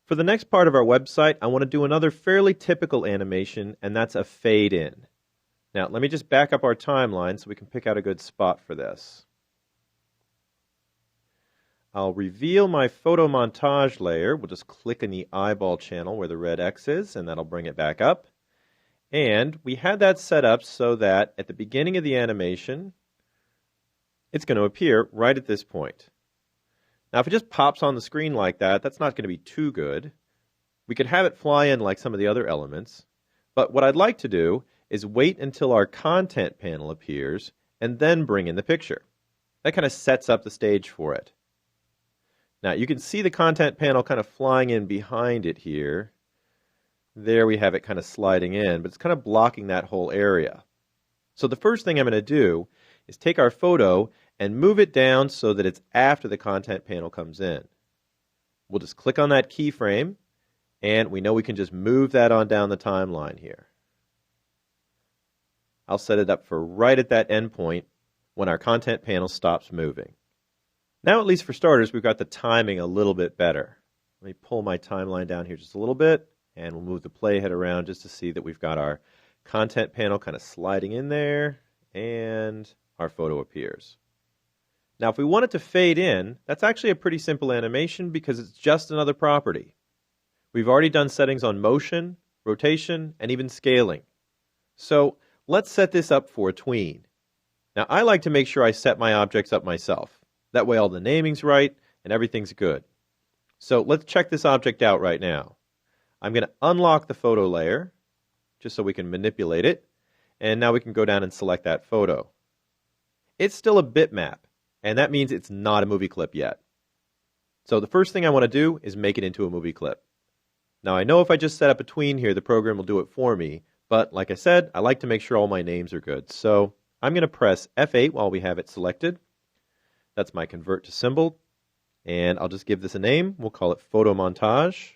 For the next part of our website, I want to do another fairly typical animation, and that's a fade in. Now, let me just back up our timeline so we can pick out a good spot for this. I'll reveal my photo montage layer. We'll just click in the eyeball channel where the red X is, and that'll bring it back up. And we had that set up so that at the beginning of the animation, it's going to appear right at this point. Now, if it just pops on the screen like that, that's not going to be too good. We could have it fly in like some of the other elements. But what I'd like to do is wait until our content panel appears and then bring in the picture. That kind of sets up the stage for it. Now, you can see the content panel kind of flying in behind it here. There we have it kind of sliding in, but it's kind of blocking that whole area. So the first thing I'm going to do is take our photo and move it down so that it's after the content panel comes in. We'll just click on that keyframe, and we know we can just move that on down the timeline here. I'll set it up for right at that endpoint when our content panel stops moving. Now, at least for starters, we've got the timing a little bit better. Let me pull my timeline down here just a little bit, and we'll move the playhead around just to see that we've got our content panel kind of sliding in there, and our photo appears. Now, if we want it to fade in, that's actually a pretty simple animation because it's just another property. We've already done settings on motion, rotation, and even scaling. So let's set this up for a tween. Now, I like to make sure I set my objects up myself. That way all the naming's right and everything's good. So let's check this object out right now. I'm going to unlock the photo layer just so we can manipulate it. And now we can go down and select that photo. It's still a bitmap, and that means it's not a movie clip yet. So the first thing I want to do is make it into a movie clip. Now I know if I just set up a tween here, the program will do it for me, but like I said, I like to make sure all my names are good. So I'm going to press F8 while we have it selected. That's my convert to symbol, and I'll just give this a name. We'll call it photo montage.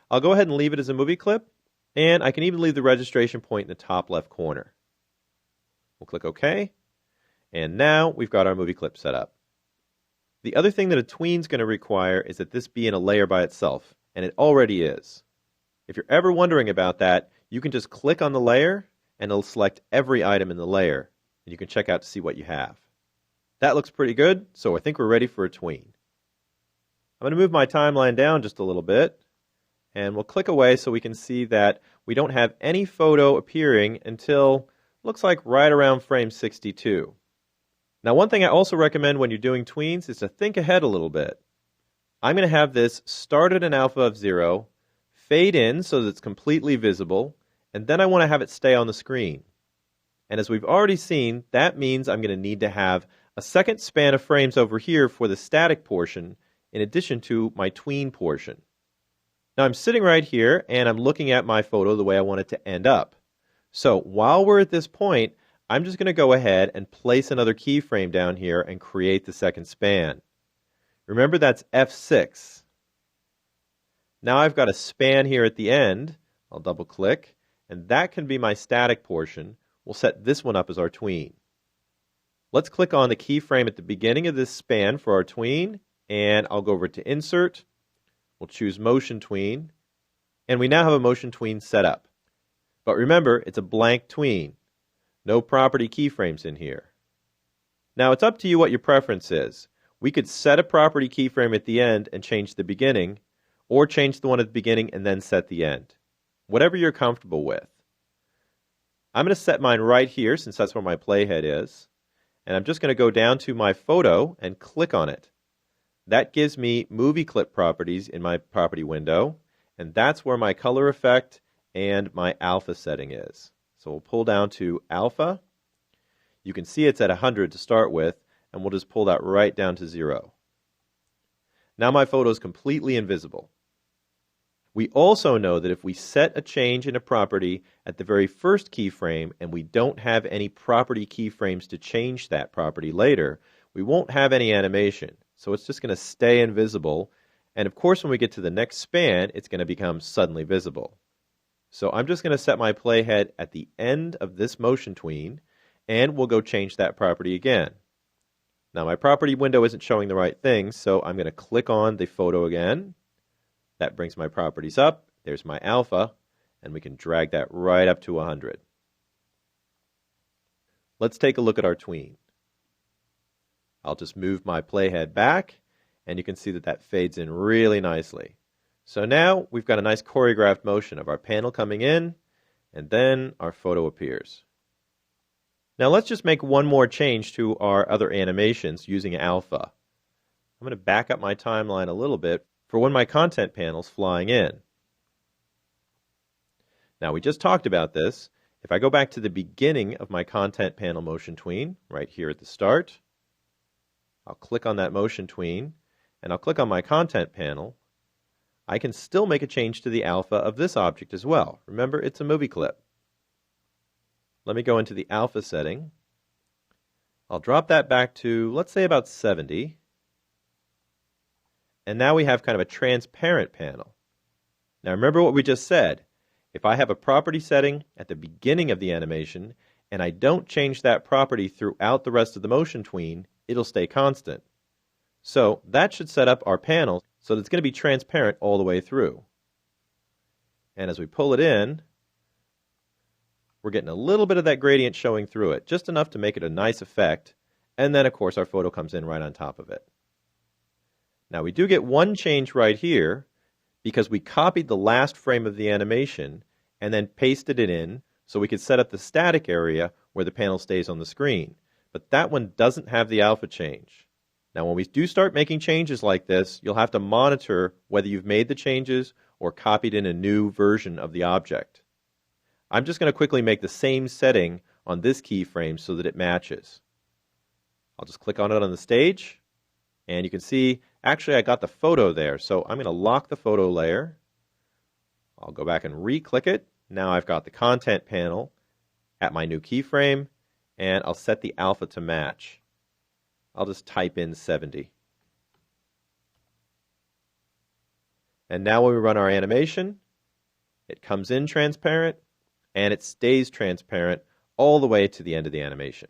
I'll go ahead and leave it as a movie clip, and I can even leave the registration point in the top left corner. We'll click OK, and now we've got our movie clip set up. The other thing that a tween's going to require is that this be in a layer by itself, and it already is. If you're ever wondering about that, you can just click on the layer, and it'll select every item in the layer, and you can check out to see what you have. That looks pretty good, so I think we're ready for a tween. I'm going to move my timeline down just a little bit, and we'll click away so we can see that we don't have any photo appearing until, looks like right around frame 62. Now, one thing I also recommend when you're doing tweens is to think ahead a little bit. I'm going to have this start at an alpha of 0, fade in so that it's completely visible, and then I want to have it stay on the screen. And as we've already seen, that means I'm going to need to have a second span of frames over here for the static portion in addition to my tween portion. Now I'm sitting right here and I'm looking at my photo the way I want it to end up. So while we're at this point, I'm just going to go ahead and place another keyframe down here and create the second span. Remember, that's F6. Now I've got a span here at the end. I'll double click, and that can be my static portion. We'll set this one up as our tween. Let's click on the keyframe at the beginning of this span for our tween, and I'll go over to Insert. We'll choose Motion Tween, and we now have a Motion Tween set up. But remember, it's a blank tween. No property keyframes in here. Now, it's up to you what your preference is. We could set a property keyframe at the end and change the beginning, or change the one at the beginning and then set the end. Whatever you're comfortable with. I'm going to set mine right here since that's where my playhead is. And I'm just going to go down to my photo and click on it. That gives me movie clip properties in my property window, and that's where my color effect and my alpha setting is. So we'll pull down to alpha. You can see it's at 100 to start with, and we'll just pull that right down to 0. Now my photo is completely invisible. We also know that if we set a change in a property at the very first keyframe and we don't have any property keyframes to change that property later, we won't have any animation. So it's just going to stay invisible. And of course, when we get to the next span, it's going to become suddenly visible. So I'm just going to set my playhead at the end of this motion tween, and we'll go change that property again. Now my property window isn't showing the right thing, so I'm going to click on the photo again. That brings my properties up. There's my alpha, and we can drag that right up to 100. Let's take a look at our tween. I'll just move my playhead back, and you can see that that fades in really nicely. So now we've got a nice choreographed motion of our panel coming in, and then our photo appears. Now let's just make one more change to our other animations using alpha. I'm going to back up my timeline a little bit for when my content panel's flying in. Now we just talked about this. If I go back to the beginning of my content panel motion tween, right here at the start, I'll click on that motion tween, and I'll click on my content panel. I can still make a change to the alpha of this object as well. Remember, it's a movie clip. Let me go into the alpha setting. I'll drop that back to, let's say, about 70. And now we have kind of a transparent panel. Now remember what we just said. If I have a property setting at the beginning of the animation, and I don't change that property throughout the rest of the motion tween, it'll stay constant. So that should set up our panel so that it's going to be transparent all the way through. And as we pull it in, we're getting a little bit of that gradient showing through it, just enough to make it a nice effect. And then, of course, our photo comes in right on top of it. Now, we do get one change right here because we copied the last frame of the animation and then pasted it in so we could set up the static area where the panel stays on the screen. But that one doesn't have the alpha change. Now, when we do start making changes like this, you'll have to monitor whether you've made the changes or copied in a new version of the object. I'm just going to quickly make the same setting on this keyframe so that it matches. I'll just click on it on the stage, and you can see, actually, I got the photo there, so I'm going to lock the photo layer. I'll go back and re-click it. Now I've got the content panel at my new keyframe, and I'll set the alpha to match. I'll just type in 70. And now when we run our animation, it comes in transparent, and it stays transparent all the way to the end of the animation.